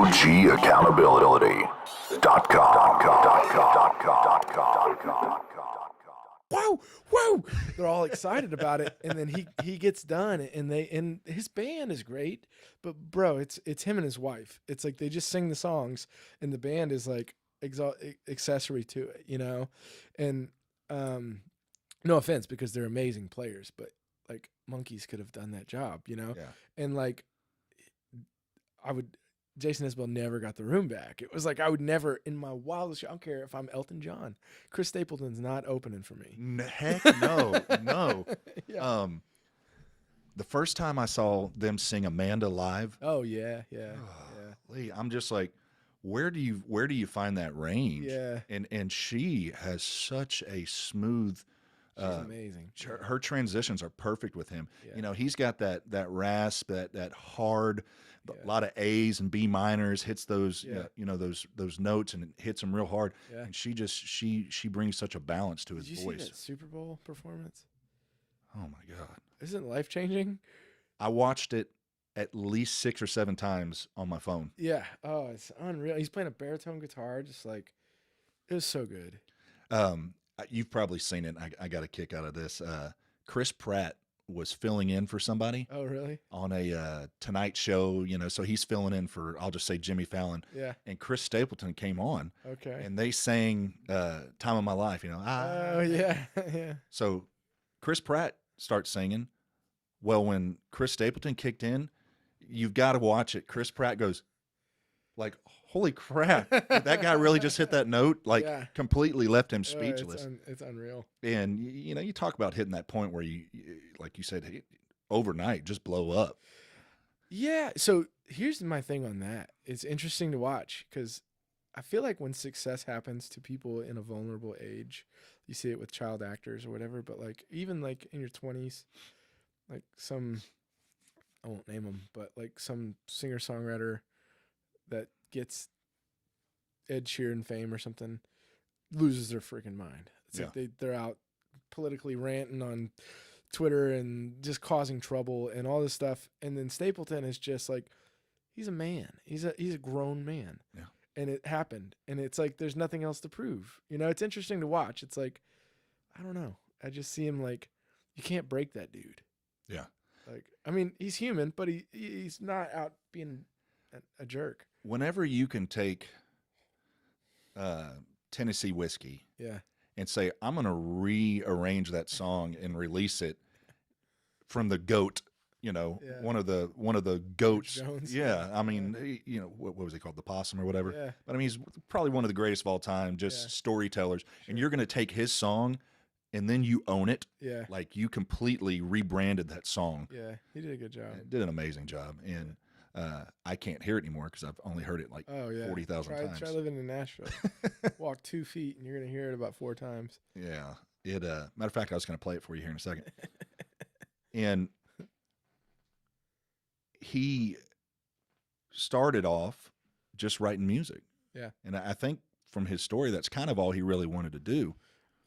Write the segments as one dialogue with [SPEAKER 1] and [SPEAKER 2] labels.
[SPEAKER 1] OGAccountability.com.
[SPEAKER 2] Whoa, whoa! They're all excited about it, and then he gets done, and his band is great, but bro, it's him and his wife. It's like they just sing the songs, and the band is like accessory to it, you know, and no offense because they're amazing players, but like Monkeys could have done that job, you know,
[SPEAKER 3] Yeah.
[SPEAKER 2] and like Jason Isbell never got the room back. It was like I would never, in my wildest, I don't care if I'm Elton John, Chris Stapleton's not opening for me.
[SPEAKER 3] Heck no, no.
[SPEAKER 2] Yeah.
[SPEAKER 3] The first time I saw them sing Amanda live,
[SPEAKER 2] Oh yeah, yeah,
[SPEAKER 3] Lee, I'm just like, where do you find that range?
[SPEAKER 2] yeah.
[SPEAKER 3] And she has such a smooth.
[SPEAKER 2] She's amazing.
[SPEAKER 3] Her transitions are perfect with him.
[SPEAKER 2] Yeah.
[SPEAKER 3] You know, he's got that rasp, that hard,
[SPEAKER 2] Yeah.
[SPEAKER 3] a lot of A's and B minors, hits those
[SPEAKER 2] Yeah.
[SPEAKER 3] those notes and hits them real hard.
[SPEAKER 2] Yeah.
[SPEAKER 3] And she brings such a balance to his
[SPEAKER 2] Did you
[SPEAKER 3] voice.
[SPEAKER 2] see that Super Bowl performance?
[SPEAKER 3] Oh my God.
[SPEAKER 2] Isn't it life changing?
[SPEAKER 3] I watched it at least 6 or 7 times on my phone.
[SPEAKER 2] Yeah. Oh, it's unreal. He's playing a baritone guitar, just like it was so good.
[SPEAKER 3] You've probably seen it. I got a kick out of this. Chris Pratt was filling in for somebody
[SPEAKER 2] Oh, really?
[SPEAKER 3] on a Tonight Show, you know, so he's filling in for, I'll just say, Jimmy Fallon.
[SPEAKER 2] Yeah.
[SPEAKER 3] And Chris Stapleton came on,
[SPEAKER 2] Okay.
[SPEAKER 3] and they sang Time of My Life, you know.
[SPEAKER 2] Oh, yeah. Yeah.
[SPEAKER 3] So Chris Pratt starts singing. Well, when Chris Stapleton kicked in, you've got to watch it. Chris Pratt goes, like, holy crap, that guy really just hit that note, like
[SPEAKER 2] Yeah.
[SPEAKER 3] completely left him
[SPEAKER 2] It's
[SPEAKER 3] speechless.
[SPEAKER 2] it's unreal.
[SPEAKER 3] And you know, you talk about hitting that point where you like you said, hey, overnight, just blow up.
[SPEAKER 2] Yeah. So here's my thing on that. It's interesting to watch because I feel like when success happens to people in a vulnerable age, you see it with child actors or whatever, but like even like in your 20s, like some, I won't name them, but like some singer songwriter that gets Ed Sheeran fame or something loses their freaking mind. It's like they're out politically ranting on Twitter and just causing trouble and all this stuff. And then Stapleton is just like, he's a man. He's a grown man.
[SPEAKER 3] Yeah.
[SPEAKER 2] And it happened. And it's like there's nothing else to prove. You know, it's interesting to watch. It's like, I don't know. I just see him like, you can't break that dude.
[SPEAKER 3] Yeah.
[SPEAKER 2] Like, I mean, he's human, but he's not out being a jerk.
[SPEAKER 3] Whenever you can take Tennessee Whiskey
[SPEAKER 2] Yeah.
[SPEAKER 3] and say, I'm going to rearrange that song and release it from the GOAT, you know,
[SPEAKER 2] Yeah.
[SPEAKER 3] one of the goats.
[SPEAKER 2] Jones.
[SPEAKER 3] Yeah. I mean, you know, what was he called? The Possum or whatever.
[SPEAKER 2] Yeah.
[SPEAKER 3] But I mean, he's probably one of the greatest of all time, just
[SPEAKER 2] Yeah.
[SPEAKER 3] storytellers. And you're going to take his song and then you own it.
[SPEAKER 2] Yeah.
[SPEAKER 3] Like you completely rebranded that song.
[SPEAKER 2] Yeah. He did a good job.
[SPEAKER 3] Did an amazing job. And I can't hear it anymore because I've only heard it like
[SPEAKER 2] Oh yeah,
[SPEAKER 3] 40,000 times.
[SPEAKER 2] Try living in Nashville. Walk 2 feet and you're gonna hear it about 4 times.
[SPEAKER 3] Yeah. It matter of fact, I was going to play it for you here in a second. And he started off just writing music.
[SPEAKER 2] Yeah.
[SPEAKER 3] And I think from his story, that's kind of all he really wanted to do.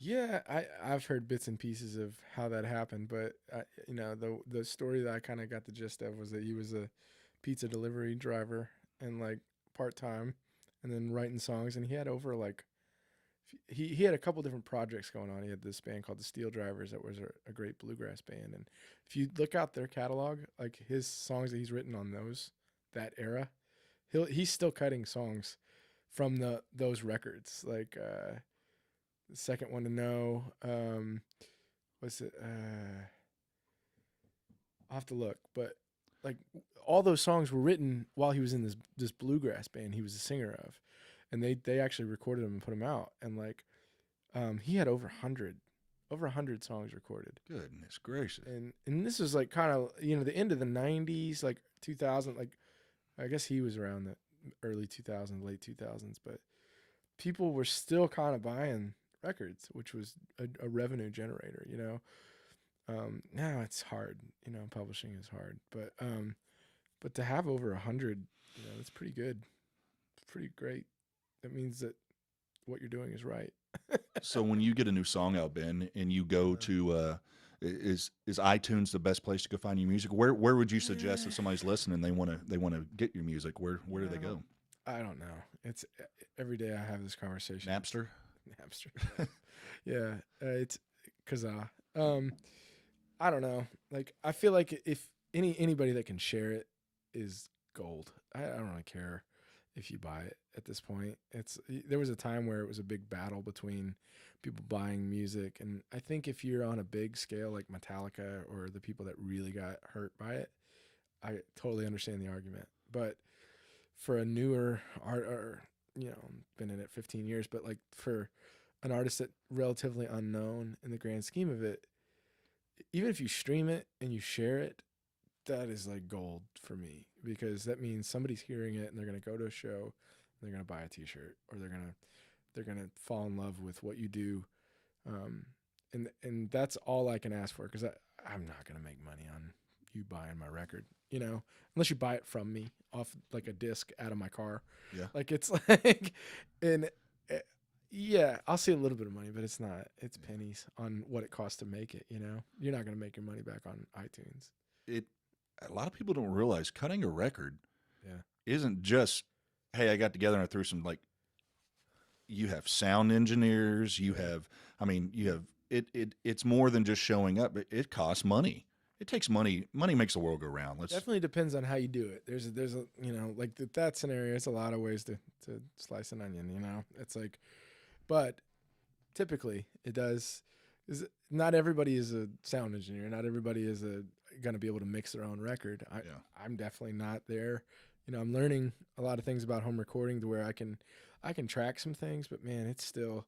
[SPEAKER 2] Yeah, I've heard bits and pieces of how that happened, but you know the story that I kind of got the gist of was that he was a pizza delivery driver and like part time, and then writing songs, and he had over like he had a couple different projects going on. He had this band called the Steel Drivers that was a great bluegrass band, and if you look out their catalog, like his songs that he's written on that era, he's still cutting songs from those records, like the second one to know, was it I'll have to look, but like all those songs were written while he was in this bluegrass band he was a singer of, and they actually recorded them and put them out, and like he had over 100 songs recorded.
[SPEAKER 3] Goodness gracious.
[SPEAKER 2] And this was like kind of, you know, the end of the 90s, like 2000, like I guess he was around the early 2000s, late 2000s, but people were still kind of buying records, which was a revenue generator, you know. Now it's hard, you know, publishing is hard, but to have over 100, you know, that's pretty good. It's pretty great. That means that what you're doing is right.
[SPEAKER 3] So when you get a new song out, Ben, and you go to is iTunes the best place to go find your music? Where would you suggest if somebody's listening, they want to get your music? Where do they go?
[SPEAKER 2] I don't know. It's every day I have this conversation.
[SPEAKER 3] Napster.
[SPEAKER 2] Napster. Yeah, it's Kazaa. Um, I don't know. Like I feel like if anybody that can share it is gold. I don't really care if you buy it at this point. There was a time where it was a big battle between people buying music, and I think if you're on a big scale like Metallica or the people that really got hurt by it, I totally understand the argument. But for a newer art, or been in it 15 years, but like for an artist that relatively unknown in the grand scheme of it, even if you stream it and you share it, that is like gold for me because that means somebody's hearing it and they're gonna go to a show, and they're gonna buy a T-shirt, or they're gonna fall in love with what you do, um, and that's all I can ask for because I'm not gonna make money on you buying my record, unless you buy it from me off like a disc out of my car.
[SPEAKER 3] Yeah.
[SPEAKER 2] Like it's like, and yeah, I'll see a little bit of money, but it's pennies on what it costs to make it. You're not gonna make your money back on iTunes.
[SPEAKER 3] A lot of people don't realize cutting a record
[SPEAKER 2] Yeah.
[SPEAKER 3] isn't just, hey, I got together and I threw some, like, you have sound engineers, you have it's more than just showing up. It costs money. It takes money. Money makes the world go round.
[SPEAKER 2] Definitely depends on how you do it. There's a like that scenario. It's a lot of ways to slice an onion. It's like, but typically it does. Is not everybody is a sound engineer. Not everybody is going to be able to mix their own record. I'm definitely not there. I'm learning a lot of things about home recording to where I can track some things, but man, it's still,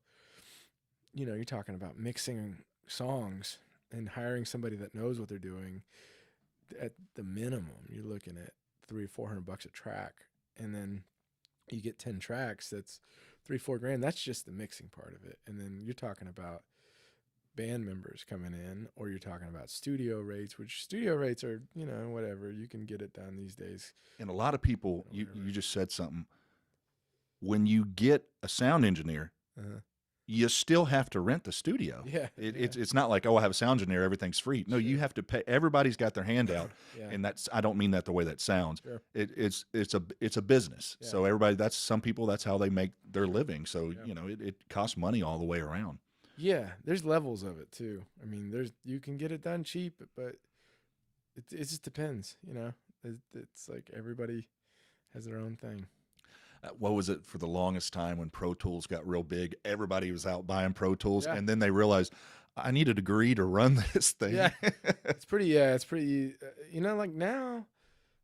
[SPEAKER 2] you're talking about mixing songs and hiring somebody that knows what they're doing. At the minimum, you're looking at $300-400 a track, and then you get 10 tracks. That's $3-4 grand. That's just the mixing part of it, and then you're talking about band members coming in, or you're talking about studio rates, which studio rates are, whatever. You can get it done these days.
[SPEAKER 3] And a lot of people, you just said something. When you get a sound engineer, you still have to rent the studio.
[SPEAKER 2] Yeah,
[SPEAKER 3] It's not like, oh, I have a sound engineer, everything's free. No, you have to pay. Everybody's got their hand out, and I don't mean that the way that sounds.
[SPEAKER 2] Sure.
[SPEAKER 3] It's a business.
[SPEAKER 2] Yeah.
[SPEAKER 3] So everybody, some people, that's how they make their living. So it costs money all the way around.
[SPEAKER 2] Yeah, there's levels of it too. I mean, you can get it done cheap, but it just depends. It's like everybody has their own thing.
[SPEAKER 3] What was it for the longest time when Pro Tools got real big? Everybody was out buying Pro Tools,
[SPEAKER 2] Yeah.
[SPEAKER 3] and then they realized, I need a degree to run this thing.
[SPEAKER 2] Yeah, it's pretty. Like now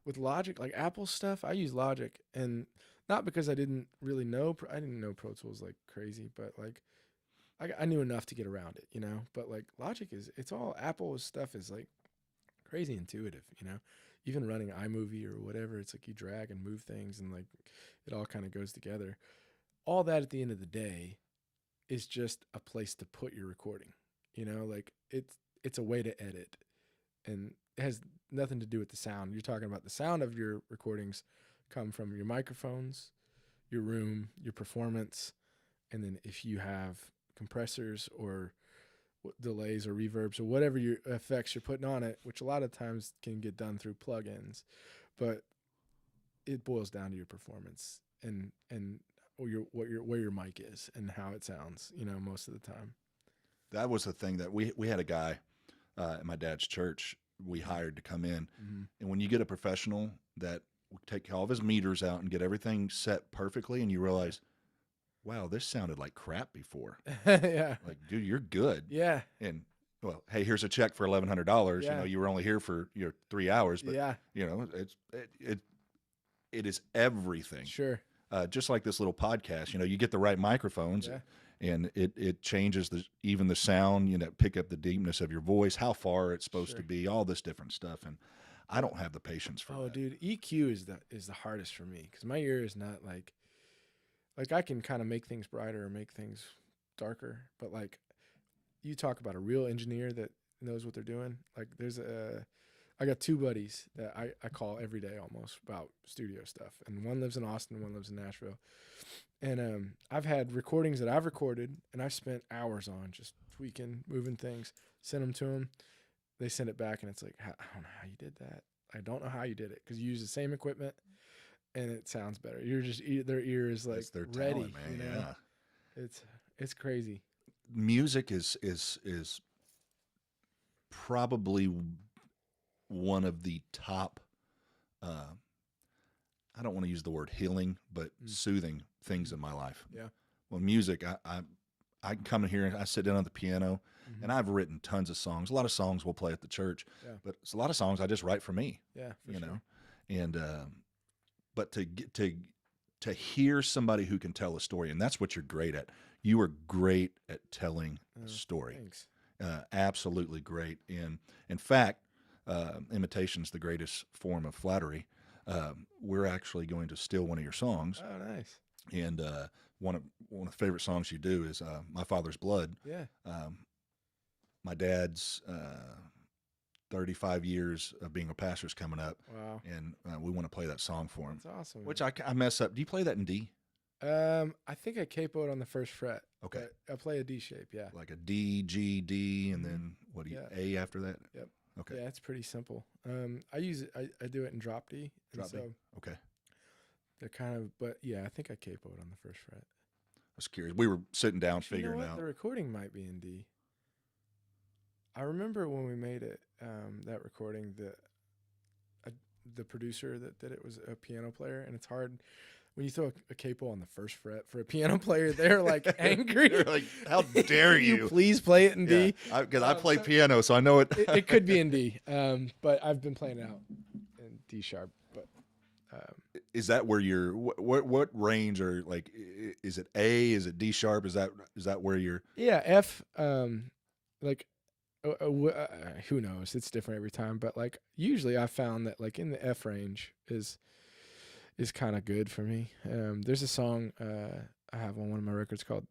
[SPEAKER 2] with Logic, like Apple stuff, I use Logic, and not because I didn't really know. I didn't know Pro Tools like crazy, but like I knew enough to get around it, But like Logic it's all Apple stuff is like crazy intuitive, Even running iMovie or whatever, it's like you drag and move things, and like it all kind of goes together. All that at the end of the day is just a place to put your recording, Like it's a way to edit, and it has nothing to do with the sound. You're talking about the sound of your recordings come from your microphones, your room, your performance, and then if you have compressors or delays or reverbs or whatever your effects you're putting on it, which a lot of times can get done through plugins, but it boils down to your performance and where your mic is and how it sounds, most of the time.
[SPEAKER 3] That was the thing that we had a guy at my dad's church we hired to come in, and when you get a professional that will take all of his meters out and get everything set perfectly, and you realize, wow, this sounded like crap before.
[SPEAKER 2] Yeah.
[SPEAKER 3] Like, dude, you're good.
[SPEAKER 2] Yeah.
[SPEAKER 3] And well, hey, here's a check for $1,100.
[SPEAKER 2] Yeah.
[SPEAKER 3] You were only here for 3 hours, but
[SPEAKER 2] yeah.
[SPEAKER 3] It is everything.
[SPEAKER 2] Sure.
[SPEAKER 3] Just like this little podcast, you get the right microphones, and it changes even the sound. Pick up the deepness of your voice, how far it's supposed to be, all this different stuff. And I don't have the patience for that.
[SPEAKER 2] Oh, dude, EQ is the hardest for me because my ear is not like I can kind of make things brighter or make things darker, but like you talk about a real engineer that knows what they're doing. Like I got two buddies that I call every day almost about studio stuff, and one lives in Austin, one lives in Nashville. And I've had recordings that I've recorded and I've spent hours on just tweaking, moving things, send them to them. They send it back and it's like, I don't know how you did that. I don't know how you did it because you use the same equipment and it sounds better. You're just their ear is like
[SPEAKER 3] That's their
[SPEAKER 2] ready,
[SPEAKER 3] talent, man.
[SPEAKER 2] you know?
[SPEAKER 3] Yeah.
[SPEAKER 2] It's crazy.
[SPEAKER 3] Music is probably one of the top. I don't want to use the word healing, but soothing things in my life.
[SPEAKER 2] Yeah.
[SPEAKER 3] Well, music, I can come in here and I sit down at the piano, and I've written tons of songs. A lot of songs we'll play at the church, but it's a lot of songs I just write for me.
[SPEAKER 2] Yeah, for
[SPEAKER 3] you
[SPEAKER 2] sure.
[SPEAKER 3] know, and but to hear somebody who can tell a story, and that's what you're great at. You are great at telling a story.
[SPEAKER 2] Thanks.
[SPEAKER 3] Absolutely great. And in fact, imitation is the greatest form of flattery. We're actually going to steal one of your songs,
[SPEAKER 2] Oh, nice.
[SPEAKER 3] and one of the favorite songs you do is "My Father's Blood."
[SPEAKER 2] Yeah.
[SPEAKER 3] My dad's 35 years of being a pastor is coming up,
[SPEAKER 2] Wow.
[SPEAKER 3] and we want to play that song for him.
[SPEAKER 2] That's awesome.
[SPEAKER 3] Which I mess up. Do you play that in D?
[SPEAKER 2] I think I capoed on the first fret.
[SPEAKER 3] Okay.
[SPEAKER 2] but I play a D shape. Yeah.
[SPEAKER 3] Like a D, G, D, and then what do you A after that?
[SPEAKER 2] Yep.
[SPEAKER 3] Okay.
[SPEAKER 2] Yeah, it's pretty simple. I use it. I do it in drop D. And
[SPEAKER 3] Drop D.
[SPEAKER 2] so
[SPEAKER 3] Okay.
[SPEAKER 2] they're kind of, but yeah, I think I capoed on the first fret.
[SPEAKER 3] I was curious. We were sitting down
[SPEAKER 2] Actually, you know
[SPEAKER 3] figuring
[SPEAKER 2] what?
[SPEAKER 3] out.
[SPEAKER 2] The recording might be in D. I remember when we made it, that recording, the producer that did it was a piano player, and it's hard when you throw a capo on the first fret for a piano player. They're like angry.
[SPEAKER 3] They're like, "How dare you?
[SPEAKER 2] Please play it in D."
[SPEAKER 3] Because I play
[SPEAKER 2] so-
[SPEAKER 3] piano, so I know it.
[SPEAKER 2] It could be in D, but I've been playing it out in D sharp. But
[SPEAKER 3] Is that where you're? What range are like? Is it A? Is it D sharp? Is that where you're?
[SPEAKER 2] yeah, F. Like who knows? It's different every time, but like usually I found that like in the F range is kind of good for me. There's a song I have on one of my records called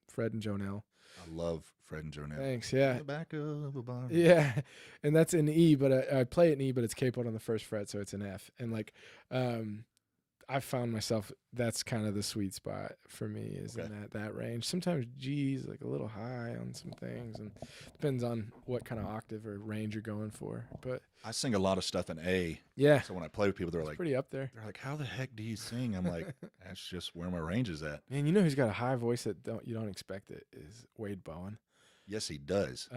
[SPEAKER 2] Fred and Jonelle.
[SPEAKER 3] I love Fred and Jonelle.
[SPEAKER 2] Thanks. Yeah.
[SPEAKER 3] The back of a barn.
[SPEAKER 2] Yeah, and that's in E, but I play it in E, but it's capoed on the first fret, so it's an F. And like, I found myself that's kind of the sweet spot for me is in that range. Sometimes G is like a little high on some things, and depends on what kind of octave or range you're going for. But
[SPEAKER 3] I sing a lot of stuff in A.
[SPEAKER 2] yeah,
[SPEAKER 3] So when I play with people, they're like,
[SPEAKER 2] pretty up there.
[SPEAKER 3] "How the heck do you sing?" I'm like, "That's just where my range is at."
[SPEAKER 2] Man, you know who's got a high voice that you don't expect it is Wade Bowen.
[SPEAKER 3] Yes, he does.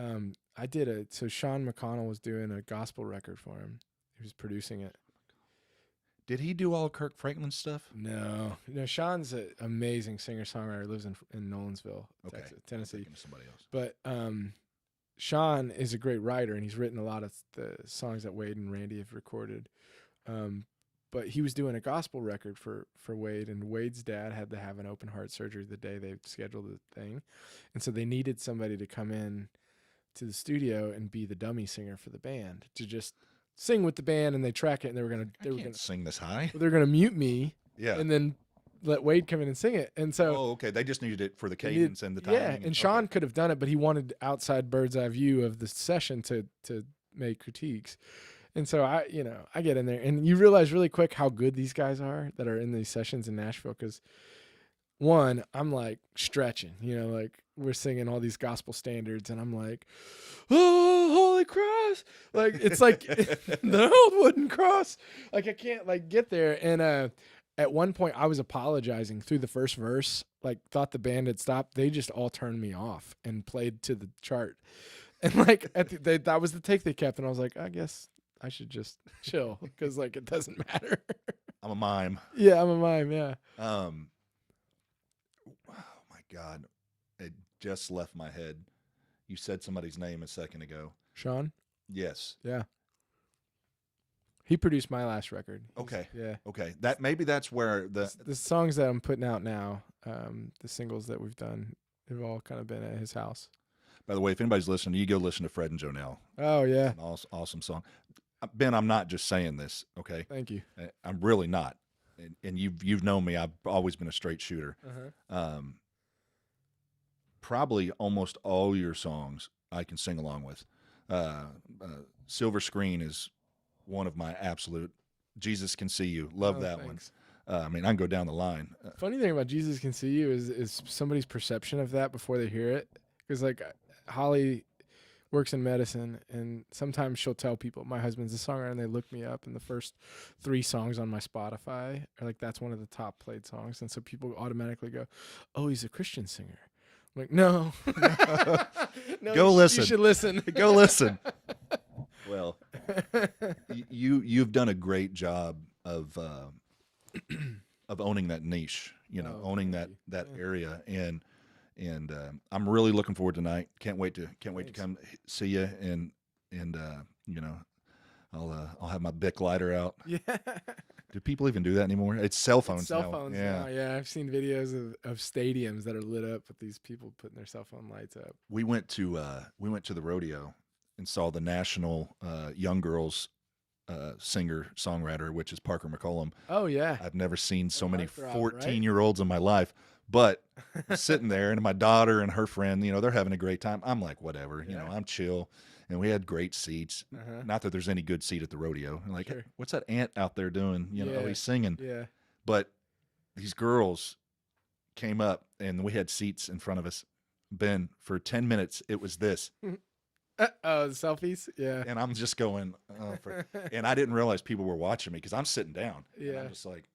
[SPEAKER 2] I did so Sean McConnell was doing a gospel record for him. He was producing it.
[SPEAKER 3] Did he do all Kirk Franklin stuff?
[SPEAKER 2] No, Sean's an amazing singer-songwriter. Lives in Nolensville,
[SPEAKER 3] Okay.
[SPEAKER 2] Texas, Tennessee.
[SPEAKER 3] Thinking of somebody else.
[SPEAKER 2] But Sean is a great writer, and he's written a lot of the songs that Wade and Randy have recorded. But he was doing a gospel record for Wade, and Wade's dad had to have an open heart surgery the day they scheduled the thing, and so they needed somebody to come in to the studio and be the dummy singer for the band to just sing with the band, and they track it, and they were gonna
[SPEAKER 3] Sing this high.
[SPEAKER 2] they're gonna mute me,
[SPEAKER 3] Yeah.
[SPEAKER 2] and then let Wade come in and sing it, and so.
[SPEAKER 3] Oh, okay. They just needed it for the
[SPEAKER 2] They needed-
[SPEAKER 3] cadence and the timing.
[SPEAKER 2] Yeah, and Sean could have done it, but he wanted outside bird's eye view of the session to make critiques. And so I get in there, and you realize really quick how good these guys are that are in these sessions in Nashville. Because one, I'm like stretching, like we're singing all these gospel standards, and I'm like, oh, holy cross, like it's like the old wooden cross. Like I can't like get there, and at one point I was apologizing through the first verse, like thought the band had stopped. They just all turned me off and played to the chart. And like that was the take they kept. And I was like, I guess I should just chill because like it doesn't matter.
[SPEAKER 3] I'm a mime.
[SPEAKER 2] Yeah, I'm a mime. Yeah.
[SPEAKER 3] Oh my God. It just left my head. You said somebody's name a second ago.
[SPEAKER 2] Sean.
[SPEAKER 3] Yes.
[SPEAKER 2] Yeah. He produced my last record.
[SPEAKER 3] Okay.
[SPEAKER 2] Yeah.
[SPEAKER 3] Okay. Maybe that's where
[SPEAKER 2] The songs that I'm putting out now, the singles that we've done, have all kind of been at his house.
[SPEAKER 3] By the way, if anybody's listening, you go listen to Fred and Jonelle.
[SPEAKER 2] Oh yeah.
[SPEAKER 3] An awesome song. Ben, I'm not just saying this, okay?
[SPEAKER 2] Thank you.
[SPEAKER 3] I'm really not. And you've known me. I've always been a straight shooter.
[SPEAKER 2] Uh-huh.
[SPEAKER 3] Probably almost all your songs I can sing along with. Silver Screen is one of my absolute. Jesus Can See You. Love that
[SPEAKER 2] thanks.
[SPEAKER 3] one. I mean, I can go down the line.
[SPEAKER 2] Funny thing about Jesus Can See You is somebody's perception of that before they hear it. Because like Holly, works in medicine, and sometimes she'll tell people my husband's a songwriter, and they look me up, and the first 3 songs on my Spotify are like that's one of the top played songs, and so people automatically go, "Oh, he's a Christian singer." I'm like, no, no,
[SPEAKER 3] Go listen.
[SPEAKER 2] You should listen.
[SPEAKER 3] Go listen. Well, you've done a great job of owning that niche,
[SPEAKER 2] Oh,
[SPEAKER 3] owning
[SPEAKER 2] thank
[SPEAKER 3] that
[SPEAKER 2] you. Yeah.
[SPEAKER 3] area, and I'm really looking forward tonight. Can't wait to
[SPEAKER 2] Thanks.
[SPEAKER 3] come see you, and I'll have my Bic lighter out.
[SPEAKER 2] Yeah.
[SPEAKER 3] Do people even do that anymore? It's cell phones
[SPEAKER 2] It's cell
[SPEAKER 3] now.
[SPEAKER 2] phones
[SPEAKER 3] Yeah.
[SPEAKER 2] now. Yeah, I've seen videos of stadiums that are lit up with these people putting their cell phone lights up.
[SPEAKER 3] We went to the rodeo and saw the national young girls singer songwriter, which is Parker McCollum.
[SPEAKER 2] Oh yeah.
[SPEAKER 3] I've never seen so many
[SPEAKER 2] heartthrob, right?
[SPEAKER 3] 14-year-olds in my life. But I'm sitting there, and my daughter and her friend, they're having a great time. I'm like, whatever,
[SPEAKER 2] Yeah.
[SPEAKER 3] I'm chill. And we had great seats.
[SPEAKER 2] Uh-huh.
[SPEAKER 3] Not that there's any good seat at the rodeo. I'm like,
[SPEAKER 2] Sure.
[SPEAKER 3] what's that ant out there doing?
[SPEAKER 2] Yeah.
[SPEAKER 3] He's singing.
[SPEAKER 2] Yeah.
[SPEAKER 3] But these girls came up, and we had seats in front of us. Ben, for 10 minutes, it was this.
[SPEAKER 2] Oh, the selfies. Yeah.
[SPEAKER 3] And I'm just going, and I didn't realize people were watching me because I'm sitting down. And
[SPEAKER 2] Yeah.
[SPEAKER 3] I'm just like,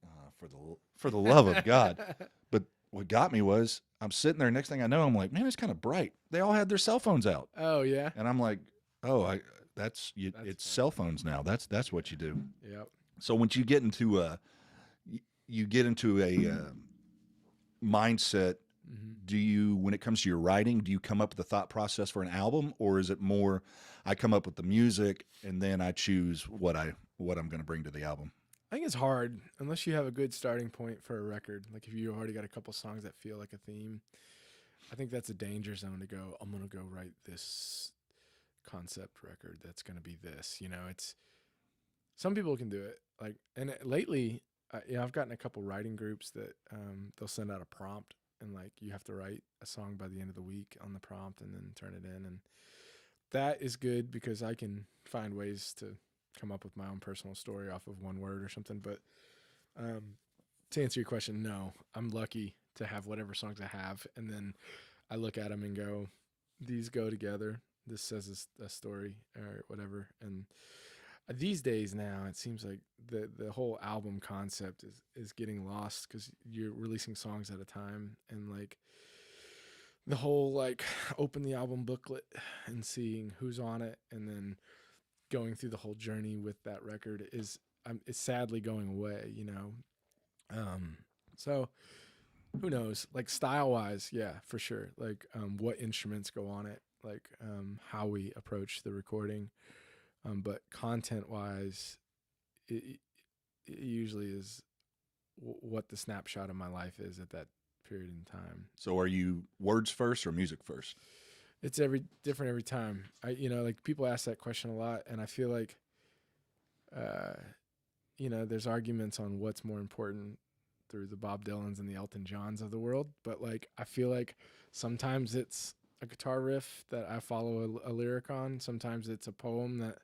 [SPEAKER 3] for the love of God. But what got me was I'm sitting there. Next thing I know, I'm like, man, it's kind of bright. They all had their cell phones out,
[SPEAKER 2] Oh yeah.
[SPEAKER 3] and I'm like, oh, it's
[SPEAKER 2] That's
[SPEAKER 3] cell phones now. That's what you do.
[SPEAKER 2] Yep.
[SPEAKER 3] So once you get into a mindset, do you, when it comes to your writing, do you come up with the thought process for an album, or is it more I come up with the music and then I choose what I'm going to bring to the album?
[SPEAKER 2] I think it's hard unless you have a good starting point for a record. Like if you already got a couple songs that feel like a theme, I think that's a danger zone to go, I'm going to go write this concept record that's going to be this. It's some people can do it. Like, and lately, I've gotten a couple writing groups that they'll send out a prompt, and like you have to write a song by the end of the week on the prompt and then turn it in. And that is good because I can find ways to come up with my own personal story off of one word or something. But to answer your question, no, I'm lucky to have whatever songs I have, and then I look at them and go, these go together. This says a story or whatever. And these days now, it seems like the whole album concept is getting lost because you're releasing songs at a time, and like the whole like open the album booklet and seeing who's on it, and then going through the whole journey with that record is sadly going away. So who knows? Like style wise, yeah, for sure. Like what instruments go on it, like how we approach the recording. But content-wise, it usually is what the snapshot of my life is at that period in time.
[SPEAKER 3] So are you words first or music first?
[SPEAKER 2] It's different every time. Like people ask that question a lot, and I feel like, there's arguments on what's more important through the Bob Dylans and the Elton Johns of the world. But like, I feel like sometimes it's a guitar riff that I follow a lyric on. Sometimes it's a poem that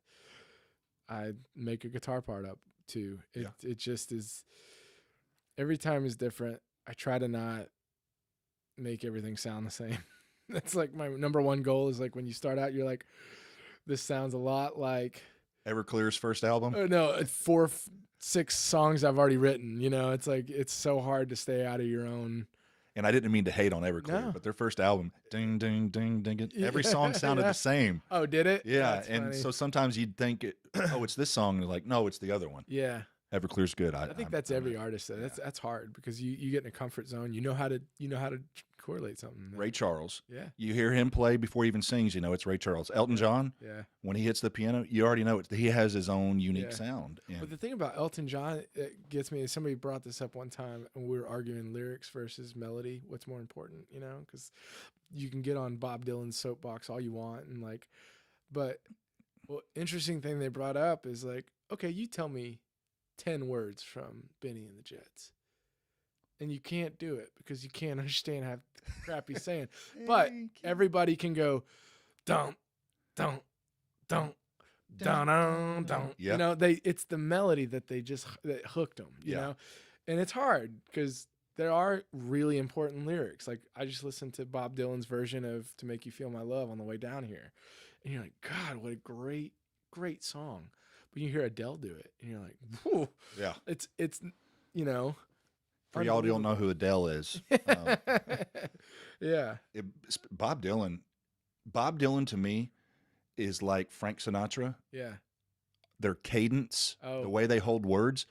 [SPEAKER 2] I make a guitar part up to. It just is. Every time is different. I try to not make everything sound the same. That's like my number one goal is like when you start out, you're like, this sounds a lot like
[SPEAKER 3] Everclear's first album?
[SPEAKER 2] no, 4, 6 songs I've already written. It's like, it's so hard to stay out of your own.
[SPEAKER 3] And I didn't mean to hate on Everclear,
[SPEAKER 2] No.
[SPEAKER 3] but their first album, ding, ding, ding, ding, every song sounded the same.
[SPEAKER 2] Oh, did it?
[SPEAKER 3] Yeah,
[SPEAKER 2] That's
[SPEAKER 3] and
[SPEAKER 2] funny.
[SPEAKER 3] so sometimes you'd think, it's this song. And like, no, it's the other one.
[SPEAKER 2] Yeah.
[SPEAKER 3] Everclear's good.
[SPEAKER 2] I think that's every artist. That's hard because you get in a comfort zone. You know how to correlate something.
[SPEAKER 3] Ray Charles.
[SPEAKER 2] Yeah.
[SPEAKER 3] You hear him play before he even sings, it's Ray Charles. Elton John,
[SPEAKER 2] Yeah.
[SPEAKER 3] when he hits the piano, you already know he has his own unique
[SPEAKER 2] Yeah.
[SPEAKER 3] sound. And
[SPEAKER 2] But the thing about Elton John that gets me is somebody brought this up one time and we were arguing lyrics versus melody. What's more important, because you can get on Bob Dylan's soapbox all you want and like, but interesting thing they brought up is like, okay, you tell me 10 words from Benny and the Jets. And you can't do it because you can't understand how crap he's saying. But everybody can go, don't, don't, don't, don't, don't.
[SPEAKER 3] Yeah.
[SPEAKER 2] It's the melody that that hooked them, you know? And it's hard because there are really important lyrics. Like I just listened to Bob Dylan's version of To Make You Feel My Love on the way down here. and you're like, God, what a great song. But you hear Adele do it, and you're like, whew,
[SPEAKER 3] Yeah.
[SPEAKER 2] it's you know,
[SPEAKER 3] For y'all who don't know who Adele is,
[SPEAKER 2] yeah,
[SPEAKER 3] Bob Dylan. Bob Dylan to me is like Frank Sinatra.
[SPEAKER 2] yeah.
[SPEAKER 3] Their cadence, the
[SPEAKER 2] Oh,
[SPEAKER 3] way they hold words,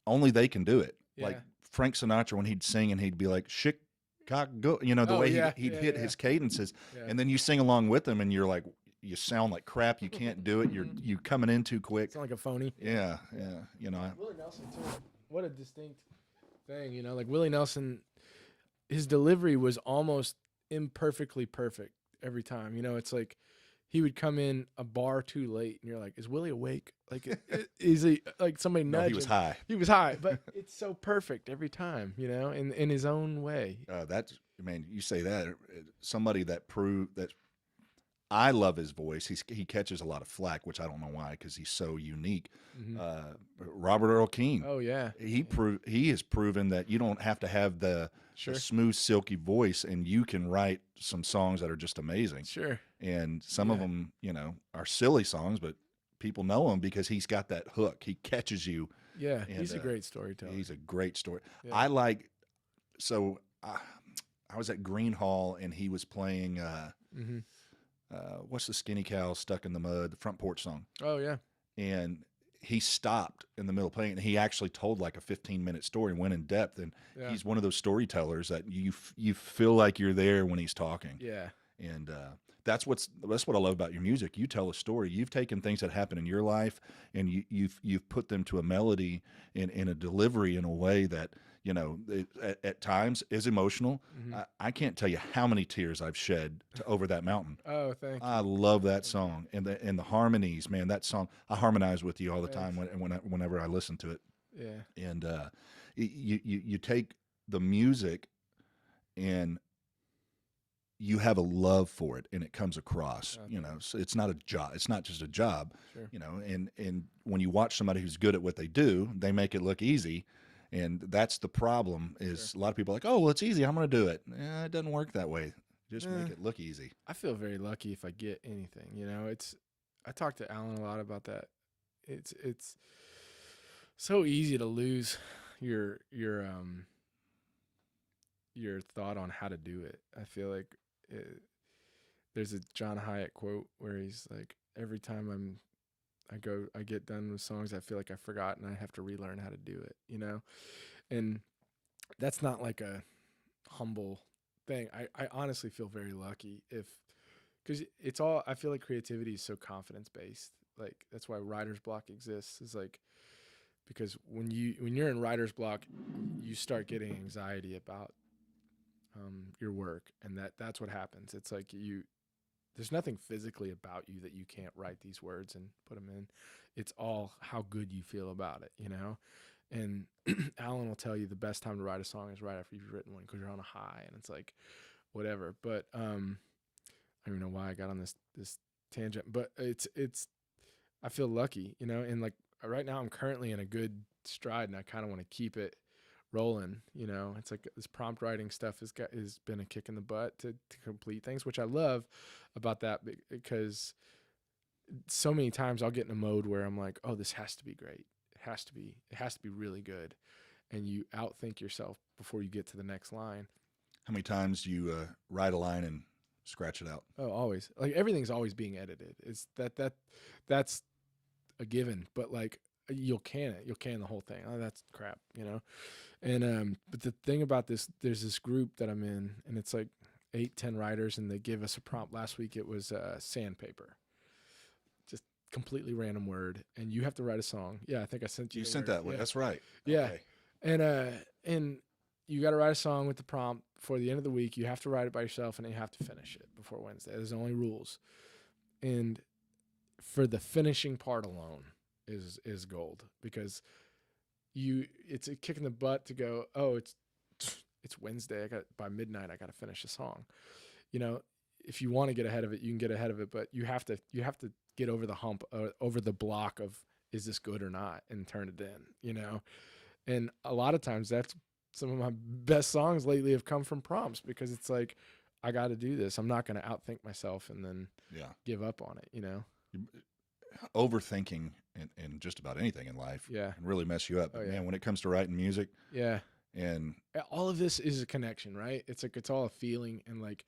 [SPEAKER 3] only they can do it. Like
[SPEAKER 2] yeah.
[SPEAKER 3] Frank Sinatra, when he'd sing and he'd be like Chicago, you know, the
[SPEAKER 2] Oh,
[SPEAKER 3] way
[SPEAKER 2] yeah,
[SPEAKER 3] he'd
[SPEAKER 2] yeah,
[SPEAKER 3] hit
[SPEAKER 2] yeah,
[SPEAKER 3] his cadences,
[SPEAKER 2] yeah.
[SPEAKER 3] and then you sing along with him, and you're like, you sound like crap. You can't do it. You coming in too quick.
[SPEAKER 2] Sound like a phony.
[SPEAKER 3] Yeah, yeah. You know,
[SPEAKER 2] Willie Nelson too. What a distinct thing, you know. Like Willie Nelson, his delivery was almost imperfectly perfect every time. You know, it's like he would come in a bar too late, and you're like, "Is Willie awake? Like, is he like somebody
[SPEAKER 3] no,
[SPEAKER 2] nudged
[SPEAKER 3] he was
[SPEAKER 2] him?"
[SPEAKER 3] high.
[SPEAKER 2] He was high, but it's so perfect every time. You know, in his own way.
[SPEAKER 3] That's, I mean, you say that somebody that proved that. I love his voice. He catches a lot of flack, which I don't know why, because he's so unique.
[SPEAKER 2] Mhm.
[SPEAKER 3] Robert Earl Keen.
[SPEAKER 2] Oh yeah,
[SPEAKER 3] He has proven that you don't have to have the
[SPEAKER 2] sure,
[SPEAKER 3] smooth, silky voice, and you can write some songs that are just amazing.
[SPEAKER 2] sure.
[SPEAKER 3] And some of
[SPEAKER 2] Yeah.
[SPEAKER 3] them, you know, are silly songs, but people know him because he's got that hook. He catches you.
[SPEAKER 2] Yeah,
[SPEAKER 3] And,
[SPEAKER 2] he's a great storyteller.
[SPEAKER 3] He's a great story.
[SPEAKER 2] Yeah.
[SPEAKER 3] I like. So I was at Green Hall, and he was playing.
[SPEAKER 2] Mm-hmm.
[SPEAKER 3] What's the Skinny Cow Stuck in the Mud, the front porch song?
[SPEAKER 2] Oh yeah,
[SPEAKER 3] And he stopped in the middle of playing, and he actually told like a 15-minute story and went in depth. And
[SPEAKER 2] yeah,
[SPEAKER 3] he's one of those storytellers that you feel like you're there when he's talking.
[SPEAKER 2] yeah,
[SPEAKER 3] And that's what I love about your music. You tell a story. You've taken things that happen in your life, and you've put them to a melody in a delivery in a way that, you know, at times is emotional.
[SPEAKER 2] Mhm.
[SPEAKER 3] I can't tell you how many tears I've shed over that mountain.
[SPEAKER 2] Oh, thank you.
[SPEAKER 3] I love that song and the harmonies, man. That song, I harmonize with you all the time whenever I listen to it.
[SPEAKER 2] Yeah,
[SPEAKER 3] And you take the music and you have a love for it, and it comes across.
[SPEAKER 2] Oh,
[SPEAKER 3] You know, so it's not a job. It's not just a job.
[SPEAKER 2] sure.
[SPEAKER 3] You know, and when you watch somebody who's good at what they do, they make it look easy. And that's the problem. Is a lot of people are like, oh, well, it's easy. I'm going to do it. It doesn't work that way. Just make it look easy.
[SPEAKER 2] I feel very lucky if I get anything. You know, I talked to Alan a lot about that. It's so easy to lose your thought on how to do it. I feel like there's a John Hyatt quote where he's like, every time I get done with songs, I feel like I forgot and I have to relearn how to do it. You know, and that's not like a humble thing. I honestly feel very lucky because it's all, I feel like creativity is so confidence based. Like that's why writer's block exists, is like, because when you're in writer's block, you start getting anxiety about your work, and that's what happens. It's like there's nothing physically about you that you can't write these words and put them in. It's all how good you feel about it, you know. And Alan will tell you the best time to write a song is right after you've written one, because you're on a high, and it's like whatever. But I don't even know why I got on this tangent, but it's I feel lucky, you know. And like right now I'm currently in a good stride, and I kind of want to keep it rolling, you know. It's like this prompt writing stuff has been a kick in the butt to complete things, which I love about that, because so many times I'll get in a mode where I'm like, oh, this has to be great. It has to be really good. And you outthink yourself before you get to the next line.
[SPEAKER 3] How many times do you write a line and scratch it out?
[SPEAKER 2] Oh, always. Like everything's always being edited. It's that's a given, but like you'll can the whole thing. Oh, that's crap, you know? And but the thing about this, there's this group that I'm in, and it's like 8-10 writers, and they gave us a prompt last week. It was sandpaper. Just completely random word, and you have to write a song. Yeah, I think I sent you.
[SPEAKER 3] You
[SPEAKER 2] the
[SPEAKER 3] sent
[SPEAKER 2] word.
[SPEAKER 3] that one.
[SPEAKER 2] Yeah.
[SPEAKER 3] That's right.
[SPEAKER 2] Yeah.
[SPEAKER 3] Okay.
[SPEAKER 2] And you got to write a song with the prompt before the end of the week. You have to write it by yourself, and you have to finish it before Wednesday. There's only rules. And for the finishing part alone is gold, because it's a kick in the butt to go, oh, it's Wednesday. By midnight I got to finish a song. You know, if you want to get ahead of it, you can get ahead of it, but you have to get over the hump, over the block of, is this good or not, and turn it in, you know? And a lot of times that's some of my best songs lately have come from prompts, because it's like, I got to do this. I'm not going to outthink myself and then
[SPEAKER 3] Yeah.
[SPEAKER 2] give up on it, you know?
[SPEAKER 3] Overthinking in just about anything in life
[SPEAKER 2] Yeah.
[SPEAKER 3] can really mess you up.
[SPEAKER 2] Oh,
[SPEAKER 3] But
[SPEAKER 2] yeah.
[SPEAKER 3] man, when it comes to writing music
[SPEAKER 2] Yeah.
[SPEAKER 3] and
[SPEAKER 2] All of this is a connection, right? It's like, it's all a feeling. And like,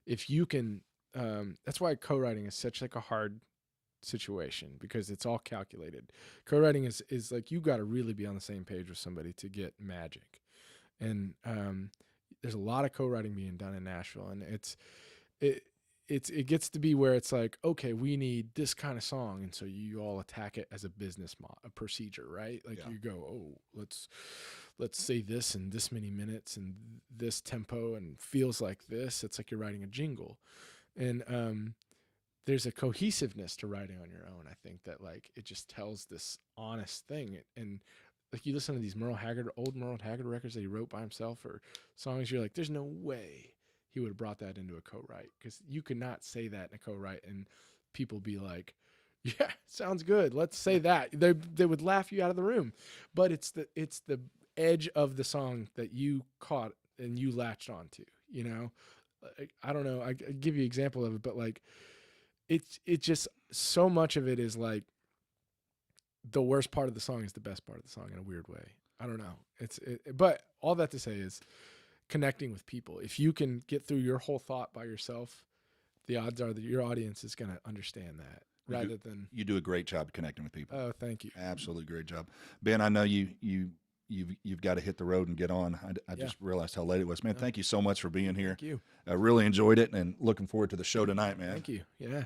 [SPEAKER 2] if you can, that's why co-writing is such like a hard situation, because it's all calculated. Co-writing is like, you got to really be on the same page with somebody to get magic. And there's a lot of co-writing being done in Nashville, and it gets to be where it's like, okay, we need this kind of song, and so you all attack it as a business a procedure, right? Like
[SPEAKER 3] Yeah.
[SPEAKER 2] you go, oh, let's say this in this many minutes and this tempo and feels like this. It's like you're writing a jingle, and there's a cohesiveness to writing on your own. I think that like it just tells this honest thing. And like you listen to these old Merle Haggard records that he wrote by himself, or songs, you're like, there's no way he would have brought that into a co-write, because you could not say that in a co-write and people be like, yeah, sounds good, let's say that. They would laugh you out of the room. But it's the edge of the song that you caught and you latched onto, you know? I don't know, I give you an example of it, but like it's just so much of it is like the worst part of the song is the best part of the song in a weird way. I don't know. But all that to say is connecting with people. If you can get through your whole thought by yourself, the odds are that your audience is going to understand that rather than.
[SPEAKER 3] You do a great job connecting with people.
[SPEAKER 2] Oh, thank you.
[SPEAKER 3] Absolutely great job. Ben, I know you've got to hit the road and get on. I just realized how late it was. Man, thank you so much for being here.
[SPEAKER 2] Thank you.
[SPEAKER 3] I really enjoyed it and looking forward to the show tonight, man.
[SPEAKER 2] Thank you. Yeah.